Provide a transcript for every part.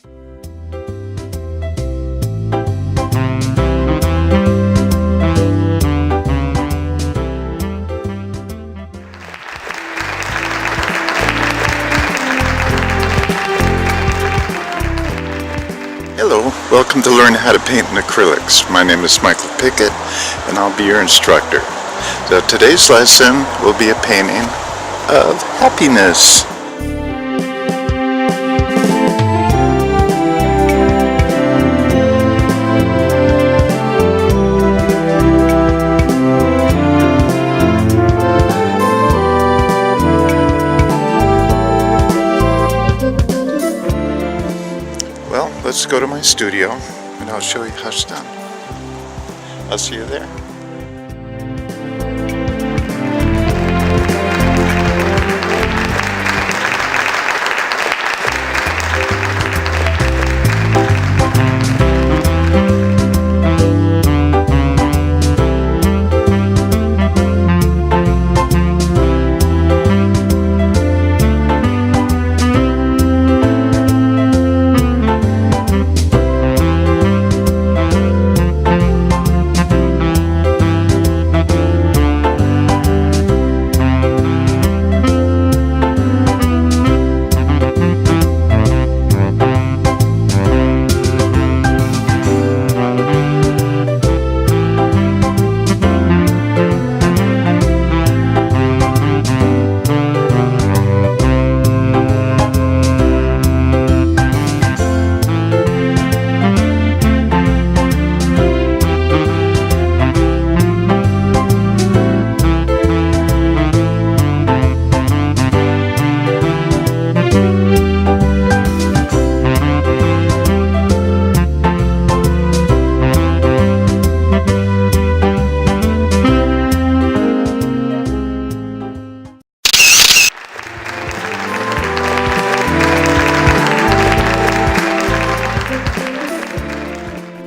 Hello, welcome to learn how to paint in acrylics. My name is Michael Pickett and I'll be your instructor. So today's lesson will be a painting of happiness. Well, let's go to my studio and I'll show you how it's done. I'll see you there.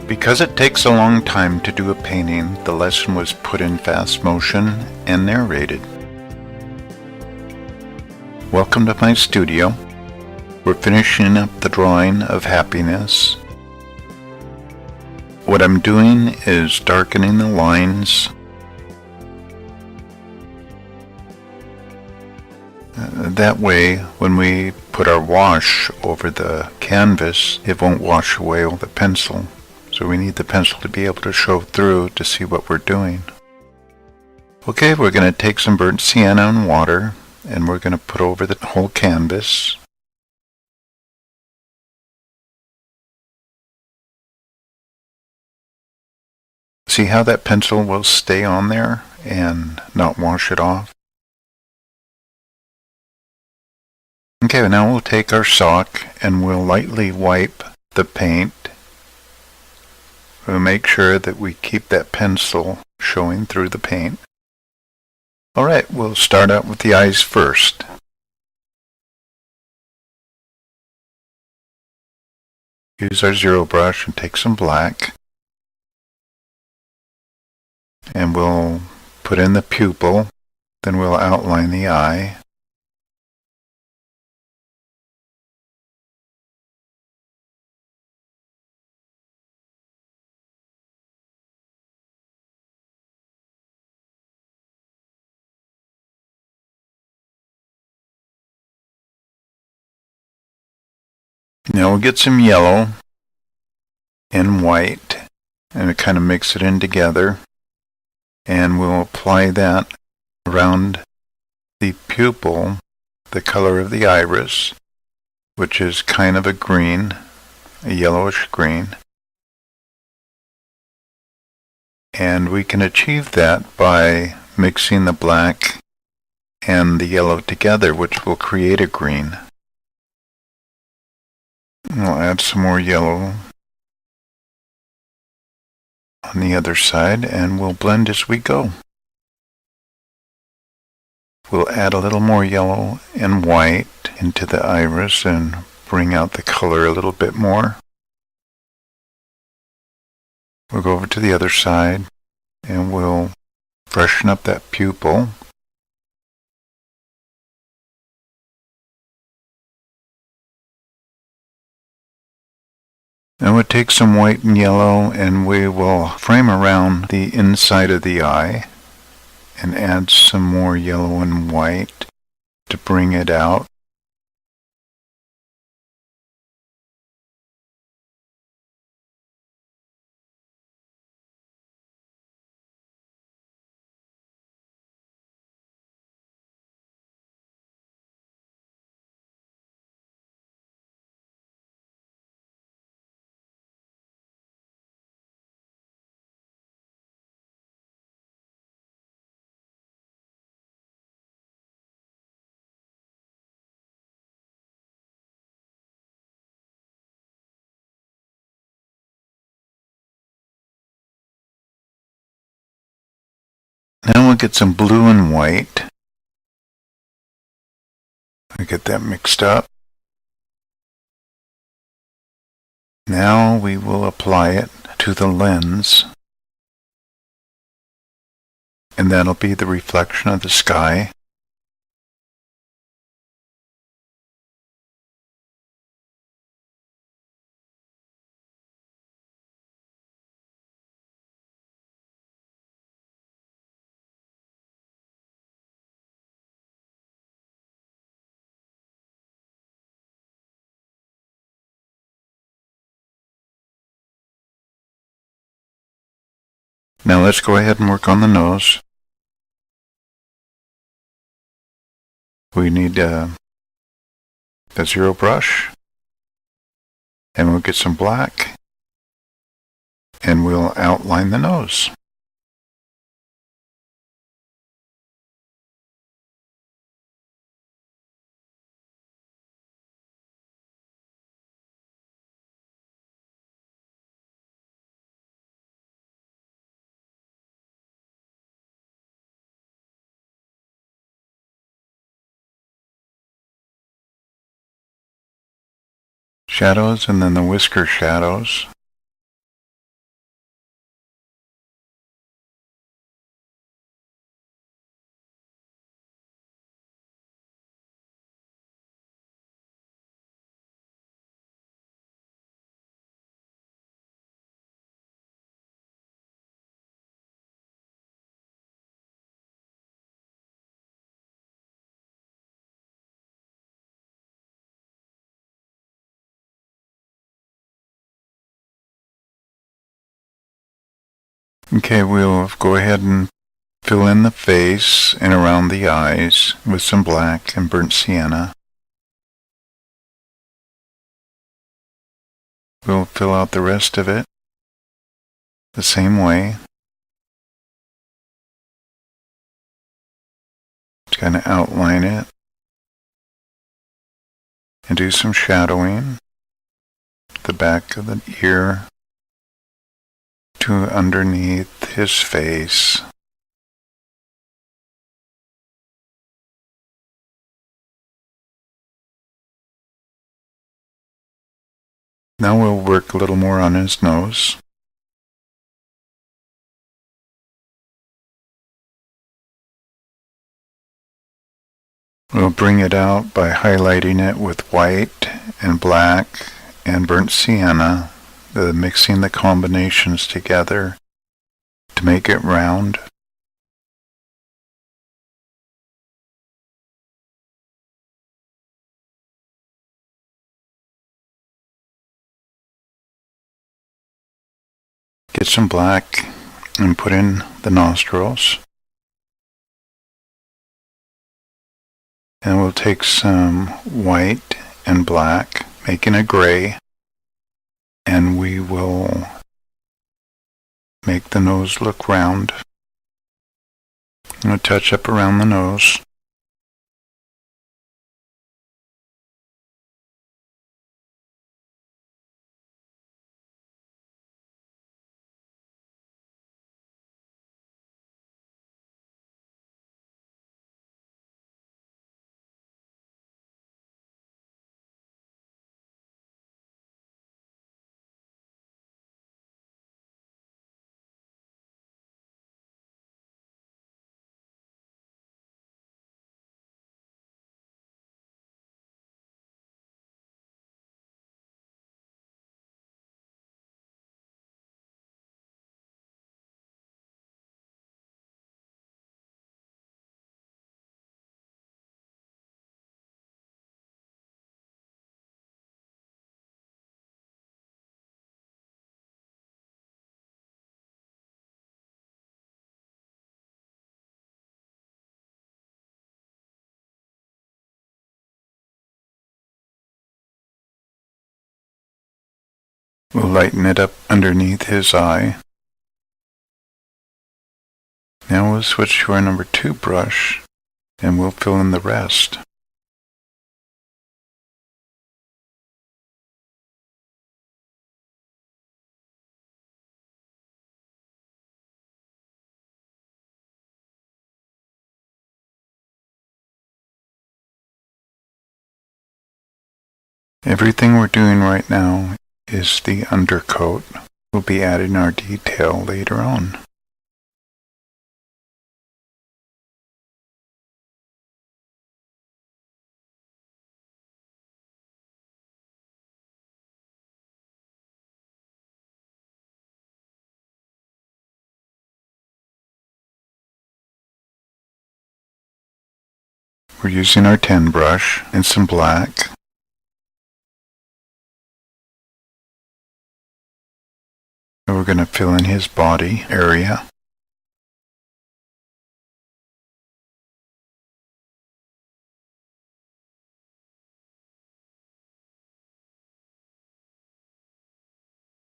Because it takes a long time to do a painting, the lesson was put in fast motion and narrated. Welcome to my studio. We're finishing up the drawing of happiness. What I'm doing is darkening the lines. That way, when we put our wash over the canvas, it won't wash away all the pencil. So we need the pencil to be able to show through to see what we're doing. Okay, we're going to take some burnt sienna and water and we're going to put over the whole canvas. See how that pencil will stay on there and not wash it off? Okay, now we'll take our sock and we'll lightly wipe the paint. We'll make sure that we keep that pencil showing through the paint. Alright, we'll start out with the eyes first. Use our zero brush and take some black. And we'll put in the pupil, then we'll outline the eye. Now we'll get some yellow and white and kind of mix it in together, and we'll apply that around the pupil, the color of the iris, which is kind of a green, a yellowish green. And we can achieve that by mixing the black and the yellow together, which will create a green. We'll add some more yellow on the other side and we'll blend as we go. We'll add a little more yellow and white into the iris and bring out the color a little bit more. We'll go over to the other side and we'll freshen up that pupil. Now we'll take some white and yellow and we will frame around the inside of the eye and add some more yellow and white to bring it out. Now we'll get some blue and white. We get that mixed up. Now we will apply it to the lens, and that'll be the reflection of the sky. Now let's go ahead and work on the nose. We need a zero brush, and we'll get some black, and we'll outline the nose. Shadows, and then the whisker shadows. Okay, we'll go ahead and fill in the face and around the eyes with some black and burnt sienna. We'll fill out the rest of it the same way. Just kind of outline it and do some shadowing. The back of the ear to underneath his face. Now we'll work a little more on his nose. We'll bring it out by highlighting it with white and black and burnt sienna, mixing the combinations together to make it round. Get some black and put in the nostrils. And we'll take some white and black, making a gray, and we will make the nose look round. And a touch up around the nose. We'll lighten it up underneath his eye. Now we'll switch to our number 2 brush and we'll fill in the rest. Everything we're doing right now is the undercoat. We'll be adding our detail later on. We're using our 10 brush and some black. And we're going to fill in his body area.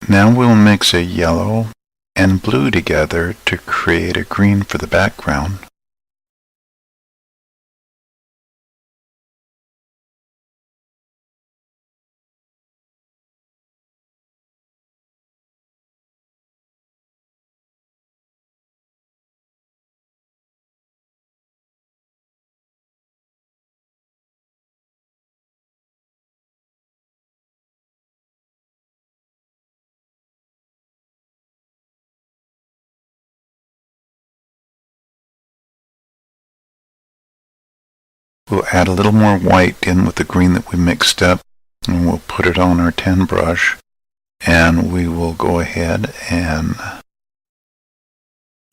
Now we'll mix a yellow and blue together to create a green for the background. We'll add a little more white in with the green that we mixed up, and we'll put it on our 10 brush, and we will go ahead and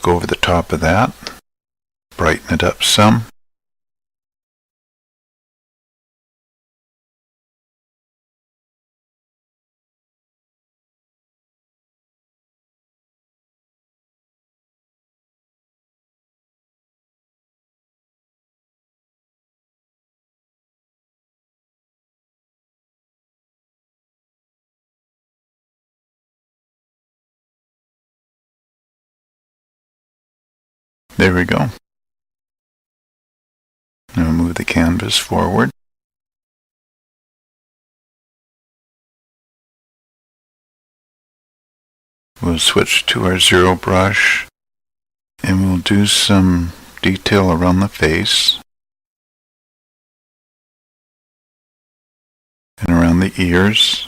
go over the top of that, brighten it up some. There we go. Now move the canvas forward. We'll switch to our 0 brush and we'll do some detail around the face and around the ears.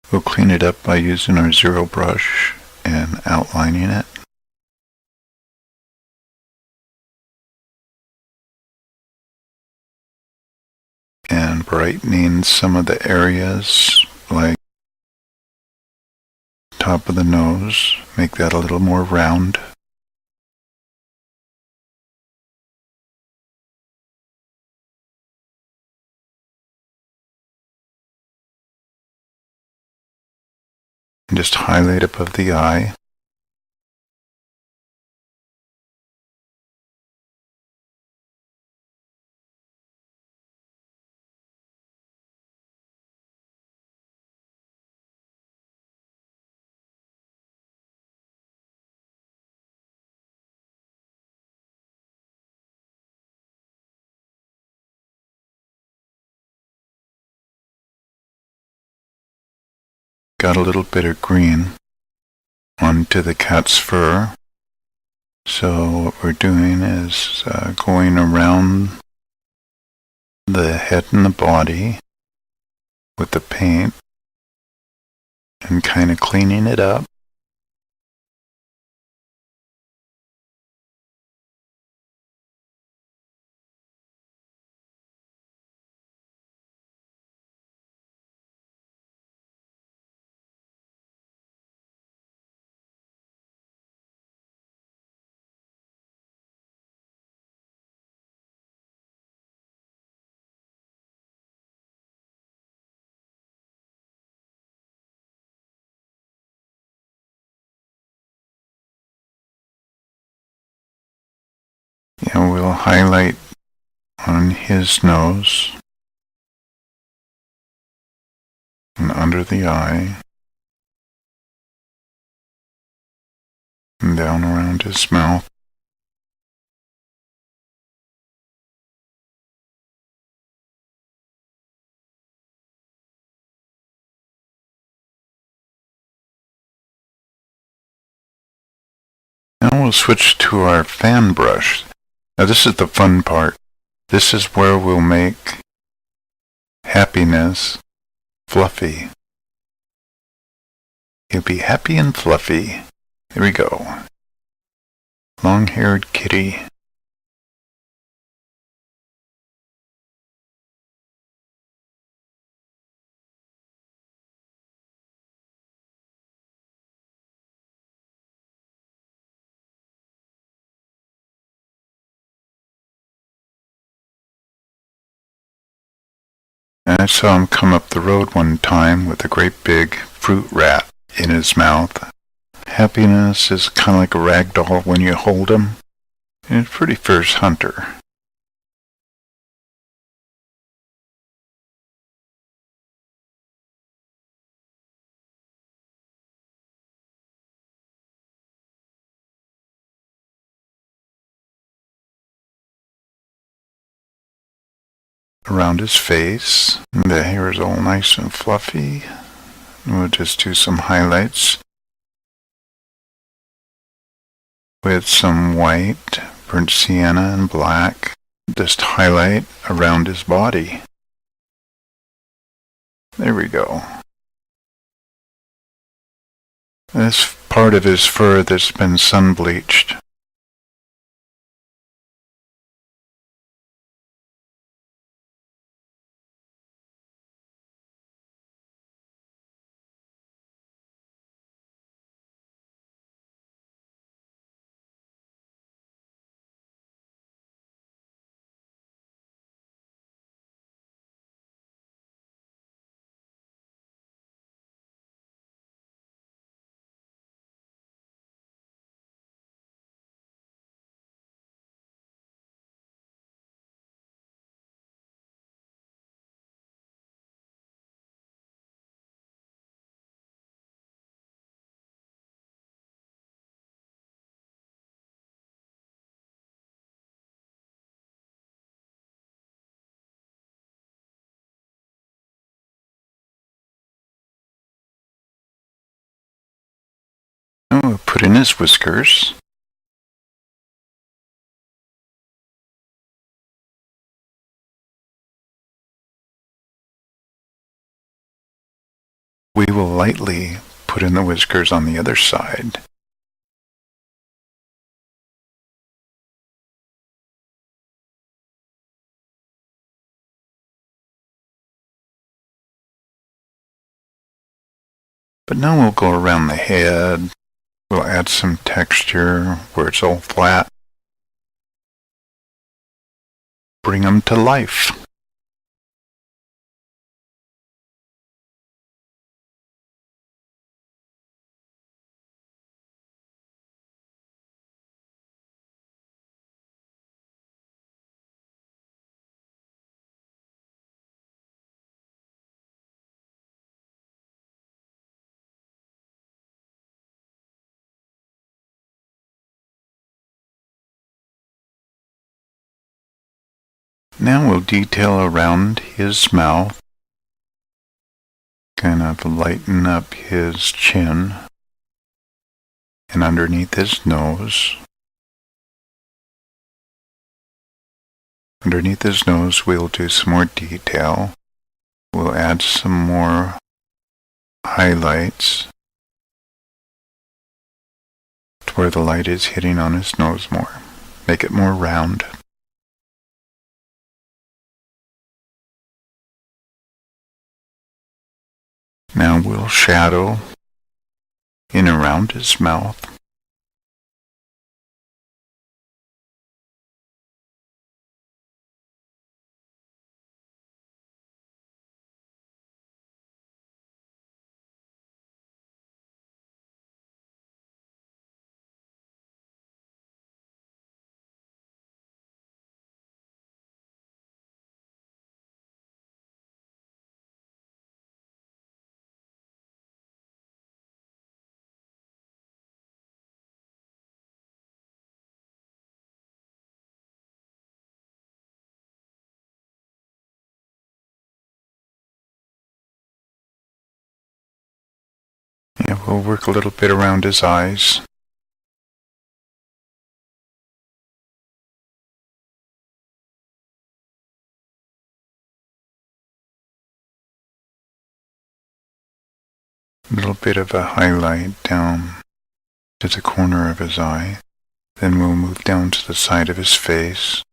We'll clean it up by using our 0 brush and outlining it. And brightening some of the areas like top of the nose, make that a little more round. And just highlight above the eye. Got a little bit of green onto the cat's fur. So what we're doing is going around the head and the body with the paint and kind of cleaning it up. And we'll highlight on his nose. and under the eye, and down around his mouth. Now we'll switch to our fan brush. Now this is the fun part. This is where we'll make happiness fluffy. He'll be happy and fluffy. Here we go. Long-haired kitty. And I saw him come up the road one time with a great big fruit rat in his mouth. Happiness is kind of like a rag doll when you hold him. And he's a pretty fierce hunter. Around his face, the hair is all nice and fluffy. We'll just do some highlights with some white, burnt sienna, and black. Just highlight around his body. There we go. This part of his fur that's been sun bleached. Now we'll put in his whiskers. We will lightly put in the whiskers on the other side. But now we'll go around the head. We'll add some texture where it's all flat. Bring them to life. Now we'll detail around his mouth, kind of lighten up his chin and underneath his nose. Underneath his nose we'll do some more detail. We'll add some more highlights to where the light is hitting on his nose more. Make it more round. Now we'll shadow in around his mouth. We'll work a little bit around his eyes. A little bit of a highlight down to the corner of his eye. Then we'll move down to the side of his face.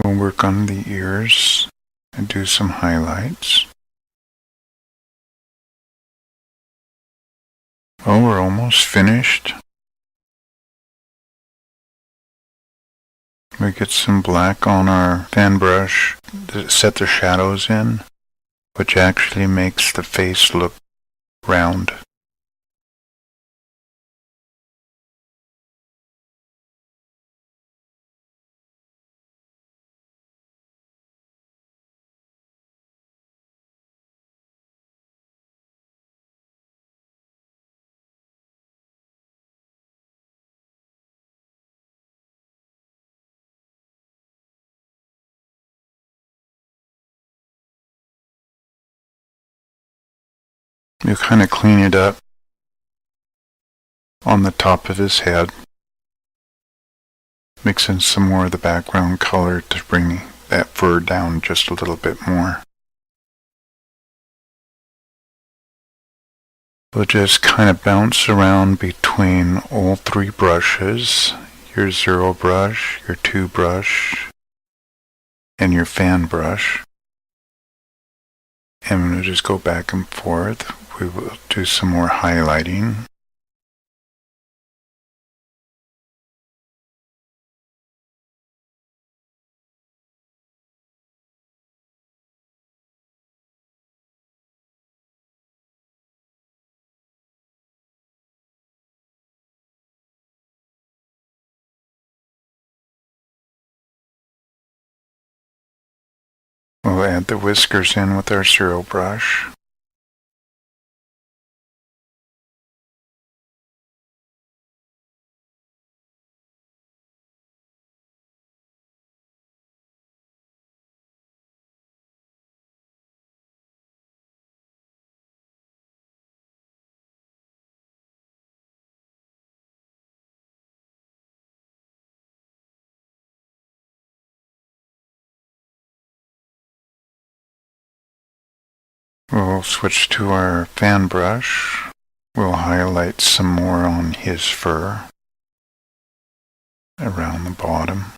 We'll work on the ears and do some highlights. Oh, we're almost finished. We get some black on our fan brush to set the shadows in, which actually makes the face look round. You kind of clean it up on the top of his head. Mix in some more of the background color to bring that fur down just a little bit more. We'll just kind of bounce around between all three brushes, your zero brush, your 2 brush, and your fan brush. And we'll just go back and forth. We will do some more highlighting. We'll add the whiskers in with our zero brush. We'll switch to our fan brush. We'll highlight some more on his fur around the bottom.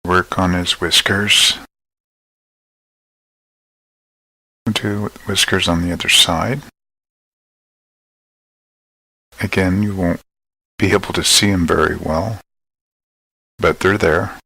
Work on his whiskers. We'll do whiskers on the other side. Again, you won't be able to see them very well, but they're there.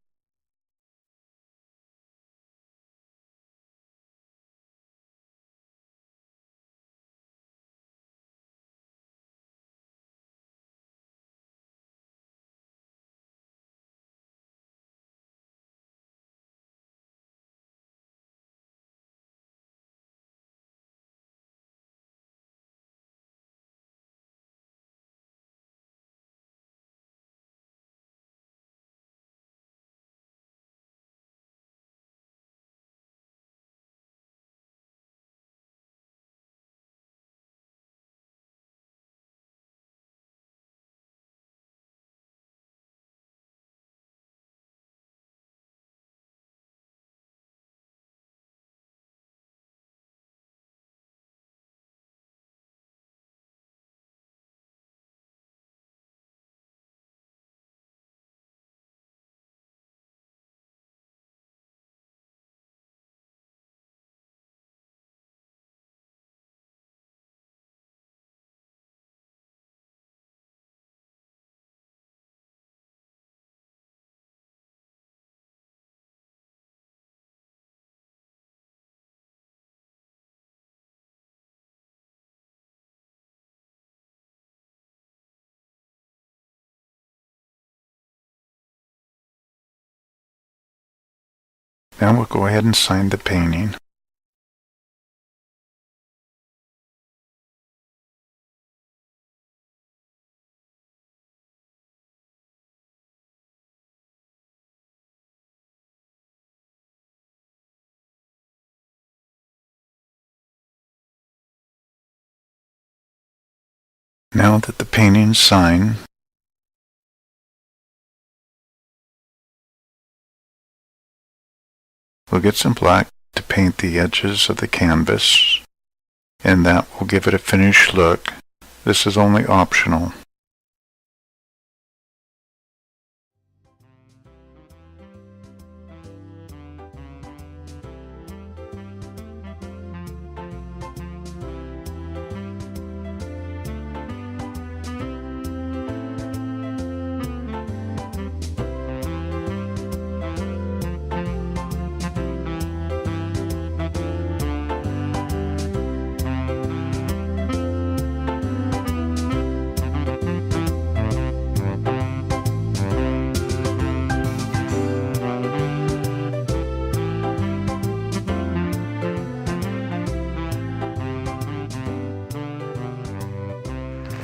Now we'll go ahead and sign the painting. Now that the painting's signed, we'll get some black to paint the edges of the canvas, and that will give it a finished look. This is only optional.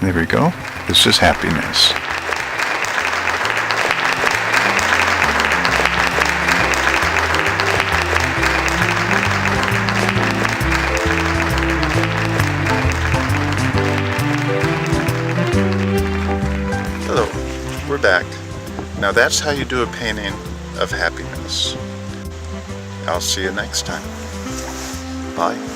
There we go. This is happiness. Hello, we're back. Now that's how you do a painting of happiness. I'll see you next time. Bye.